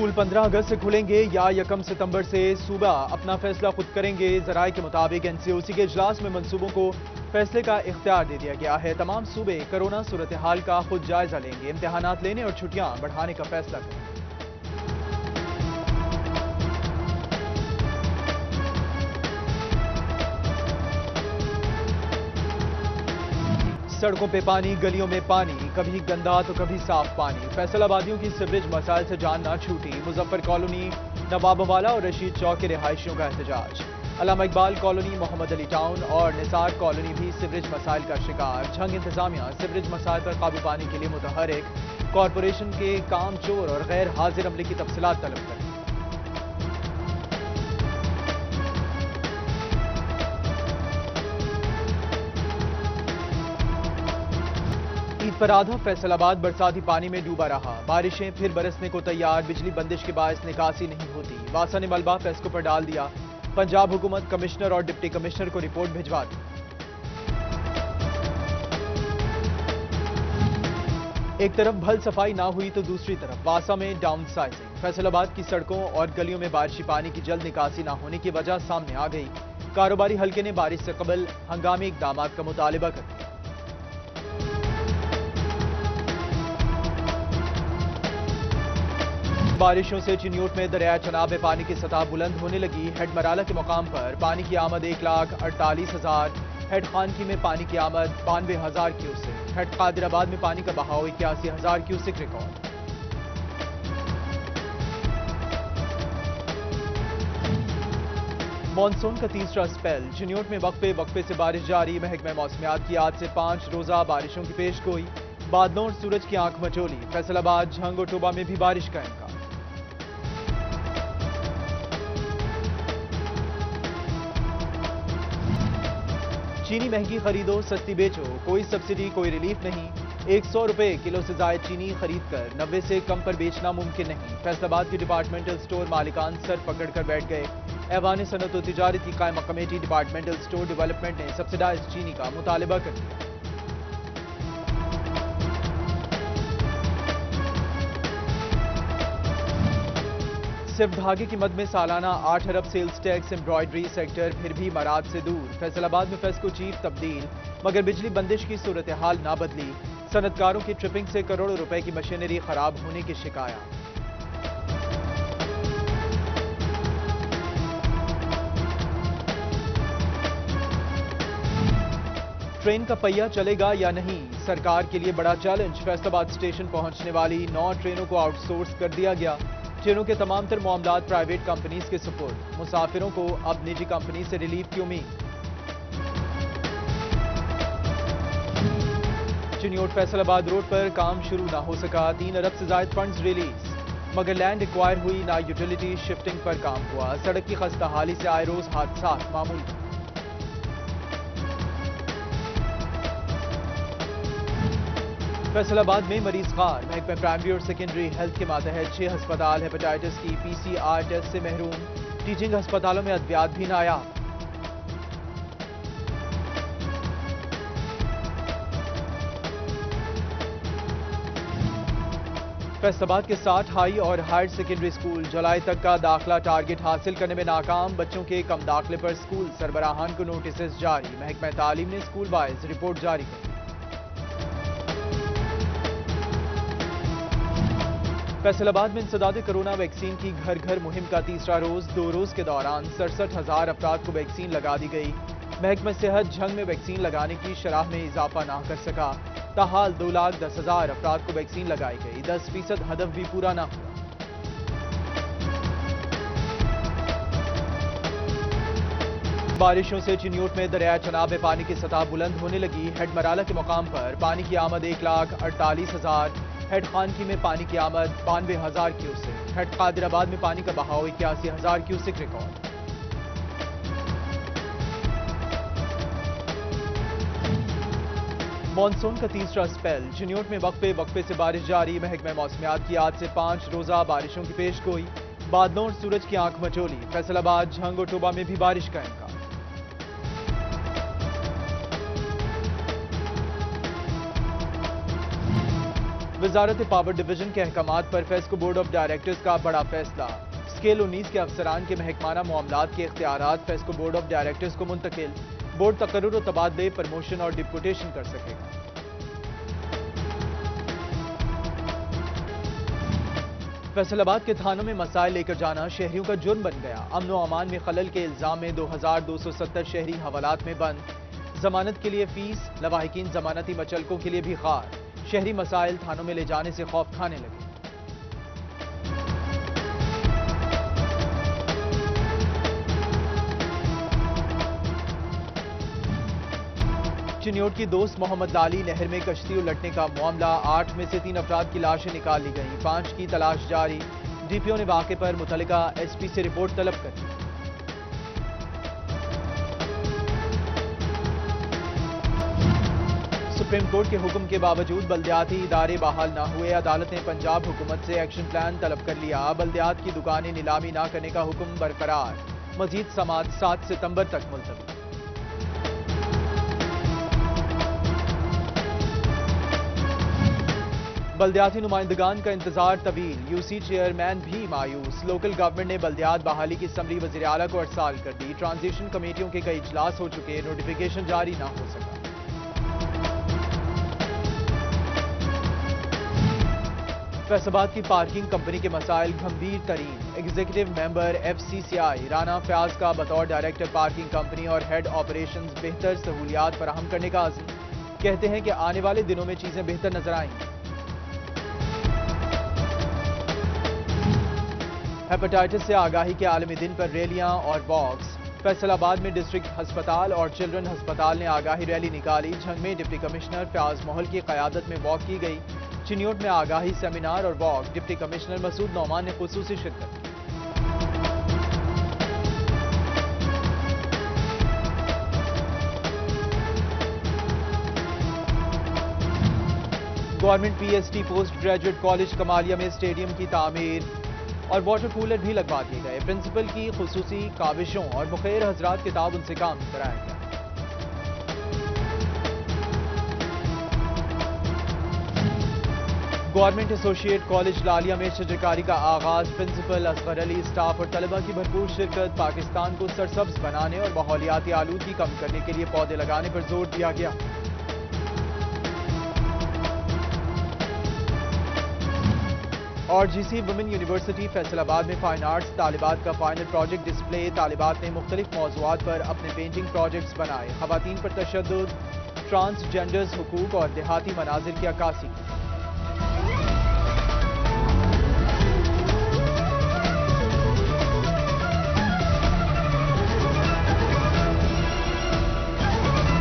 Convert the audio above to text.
School 15 अगस्त से खुलेंगे या 1 सितंबर से, सूबा अपना फैसला खुद करेंगे। जराये के मुताबिक एनसीओसी के इजलास में मंसूबों को फैसले का इख्तियार दे दिया गया है। तमाम सूबे कोरोना सूरत हाल का खुद जायजा लेंगे, इम्तिहानात लेने और छुट्टियां बढ़ाने का फैसला करेंगे। सड़कों पे पानी, गलियों में पानी, कभी गंदा तो कभी साफ पानी। फैसलाबादियों की सीवरेज मसाइल से जान ना छूटी। मुजफ्फर कॉलोनी, नवाबवाला और रशीद चौक के रिहायशियों का एहतजाज। अल्लामा इकबाल कॉलोनी, मोहम्मद अली टाउन और निसार कॉलोनी भी सीवरेज मसाइल का शिकार। झंग इंतजामिया सीवरेज मसाइल पर काबू पाने के लिए मुतहरिक। कॉरपोरेशन के काम चोर और गैर हाजिर अमले की तफसीलात तलब करें। ईद पर आधा फैसलाबाद बरसाती पानी में डूबा रहा। बारिशें फिर बरसने को तैयार। बिजली बंदिश के बायस निकासी नहीं होती। वासा ने मलबा फेस्को पर डाल दिया। पंजाब हुकूमत कमिश्नर और डिप्टी कमिश्नर को रिपोर्ट भिजवा दी। एक तरफ भल सफाई ना हुई तो दूसरी तरफ वासा में डाउन साइजिंग। फैसलाबाद की सड़कों और गलियों में बारिशी पानी की जल्द निकासी ना होने की वजह सामने आ गई। कारोबारी हलके ने बारिश से कबल हंगामी इकदामात का मुतालबा कर दिया। बारिशों से चिन्योट में दरिया चनाब में पानी की सतह बुलंद होने लगी। हेड मराला के मुकाम पर पानी की आमद 1,48,000। हेड खानकी में पानी की आमद 92,000 क्यूसेक। हेड कादिराबाद में पानी का बहाव 81,000 क्यूसेक रिकॉर्ड। मॉनसून का तीसरा स्पेल। चिन्योट में वक्फे वक्फे से बारिश जारी। महकमा मौसमियात की आज से 5 रोजा बारिशों की पेशगोई। बादलों और सूरज की आंख मचोली। फैसलाबाद, झंग और टोबा में भी बारिश का इम्कान। चीनी महंगी खरीदो, सस्ती बेचो, कोई सब्सिडी, कोई रिलीफ नहीं। 100 रुपए किलो से जायद चीनी खरीद कर 90 से कम पर बेचना मुमकिन नहीं। फैसलाबाद के डिपार्टमेंटल स्टोर मालिकान सर पकड़ कर बैठ गए। ऐवान सनत व तिजारत की कायमा कमेटी डिपार्टमेंटल स्टोर डेवलपमेंट ने सब्सिडाइज चीनी का मुतालबा कर दिया। सिर्फ धागे की मद में सालाना 8 अरब सेल्स टैक्स। एम्ब्रॉयडरी सेक्टर फिर भी मराद से दूर। फैसलाबाद में फेस्को चीफ तब्दील, मगर बिजली बंदिश की सूरत हाल ना बदली। सनतकारों की ट्रिपिंग से करोड़ों रुपए की मशीनरी खराब होने की शिकायत। ट्रेन का पहिया चलेगा या नहीं, सरकार के लिए बड़ा चैलेंज। फैसलाबाद स्टेशन पहुंचने वाली 9 ट्रेनों को आउटसोर्स कर दिया गया। ट्रेनों के तमाम तर मामलात प्राइवेट कंपनीज के सुपुर्द। मुसाफिरों को अब निजी कंपनी से रिलीफ की उम्मीद। चिन्योट फैसलाबाद रोड पर काम शुरू ना हो सका। 3 अरब से जायद फंड्स रिलीज, मगर लैंड एक्वायर हुई ना। यूटिलिटी शिफ्टिंग पर काम हुआ। सड़क की खस्ता हाली से आए रोज हादसा मामूल। फैसलाबाद में मरीज खार। महकमा प्राइमरी और सेकेंडरी हेल्थ के मातहत 6 अस्पताल हेपेटाइटिस की PCR टेस्ट से महरूम। टीचिंग अस्पतालों में अद्वियात भी नायाब। फैसलाबाद के 60 हाई और हायर सेकेंडरी स्कूल जुलाई तक का दाखिला टारगेट हासिल करने में नाकाम। बच्चों के कम दाखिले पर स्कूल सरबराहान को नोटिस जारी। महकमा तालीम ने स्कूल वाइज रिपोर्ट जारी कर दी। फैसलाबाद में इंसदाद कोरोना वैक्सीन की घर घर मुहिम का तीसरा रोज। 2 रोज के दौरान 67,000 अफराद को वैक्सीन लगा दी गई। महकमा सेहत झंग में वैक्सीन लगाने की शरह में इजाफा ना कर सका। ताहाल 2,10,000 अफराद को वैक्सीन लगाई गई। 10% हदफ भी पूरा ना हुआ। बारिशों से चिन्योट में दरिया चनाब में पानी की सतह बुलंद होने लगी। हेड मराला के मुकाम पर पानी की आमद 1,48,000। हेड खानकी में पानी की आमद 92,000 क्यूसेक। हेड कादिराबाद में पानी का बहाव 81,000 क्यूसेक रिकॉर्ड। मॉनसून का तीसरा स्पेल। चिन्योट में वक्फे वक्फे से बारिश जारी। महकमा मौसमियात की आज से 5 रोजा बारिशों की पेशगोई। बादलों और सूरज की आंख मचोली। फैसलाबाद, झंग और टोबा में भी बारिश का इम्कान। وزارت پاور ڈویژن کے احکامات پر فیسکو بورڈ آف ڈائریکٹرز کا بڑا فیصلہ، اسکیل 19 کے افسران کے محکمانہ معاملات کے اختیارات فیسکو بورڈ آف ڈائریکٹرز کو منتقل، بورڈ تقرر و تبادلے، پرموشن اور ڈپوٹیشن کر سکے گا۔ فیصل آباد کے تھانوں میں مسائل لے کر جانا شہریوں کا جرم بن گیا، امن و امان میں خلل کے الزام میں 2270 شہری حوالات میں بند، ضمانت کے لیے فیس، لواحقین ضمانتی مچلکوں کے لیے بھی خار، شہری مسائل تھانوں میں لے جانے سے خوف کھانے لگے۔ چنیوٹ کی دوست محمد لالی نہر میں کشتی الٹنے کا معاملہ، 8 میں سے 3 افراد کی لاشیں نکال لی گئیں، 5 کی تلاش جاری، ڈی پی او نے واقعے پر متعلقہ ایس پی سے رپورٹ طلب کر دی۔ سپریم کورٹ کے حکم کے باوجود بلدیاتی ادارے بحال نہ ہوئے، عدالت نے پنجاب حکومت سے ایکشن پلان طلب کر لیا، بلدیات کی دکانیں نیلامی نہ کرنے کا حکم برقرار، مزید سماعت 7 ستمبر تک ملتوی۔ بلدیاتی نمائندگان کا انتظار طویل، یو سی چیئرمین بھی مایوس، لوکل گورنمنٹ نے بلدیات بحالی کی سمری وزیر اعلیٰ کو ارسال کر دی، ٹرانزیشن کمیٹیوں کے کئی اجلاس ہو چکے، نوٹیفیکیشن جاری نہ ہو سکا۔ فیصل آباد کی پارکنگ کمپنی کے مسائل گھمبیر ترین، ایگزیکٹو ممبر ایف سی سی آئی رانا فیاض کا بطور ڈائریکٹر پارکنگ کمپنی اور ہیڈ آپریشنز بہتر سہولیات فراہم کرنے کا عزم، کہتے ہیں کہ آنے والے دنوں میں چیزیں بہتر نظر آئیں گی۔ ہیپاٹائٹس سے آگاہی کے عالمی دن پر ریلیاں اور واکس، فیصل آباد میں ڈسٹرکٹ ہسپتال اور چلڈرن ہسپتال نے آگاہی ریلی نکالی، جھنگ میں ڈپٹی کمشنر فیاض محل کی قیادت میں واک کی گئی، چنیوٹ میں آگاہی سیمینار اور واک، ڈپٹی کمشنر مسعود نعمان نے خصوصی شرکت کی۔ Government P S T post graduate college Kamalia میں اسٹیڈیم کی تعمیر اور واٹر کولر بھی لگوا دیے گئے، پرنسپل کی خصوصی کاوشوں اور مخیر حضرات کے تعاون سے کام کرایا گیا۔ گورنمنٹ ایسوسیٹ کالج لالیہ میں شجرکاری کا آغاز، پرنسپل اصغر علی، اسٹاف اور طلبہ کی بھرپور شرکت، پاکستان کو سرسبز بنانے اور ماحولیاتی آلودگی کم کرنے کے لیے پودے لگانے پر زور دیا گیا۔ اور جی سی وومن یونیورسٹی فیصل آباد میں فائن آرٹس طالبات کا فائنل پروجیکٹ ڈسپلے، طالبات نے مختلف موضوعات پر اپنے پینٹنگ پروجیکٹس بنائے، خواتین پر تشدد، ٹرانس جینڈرز حقوق اور دیہاتی مناظر کی عکاسی کی۔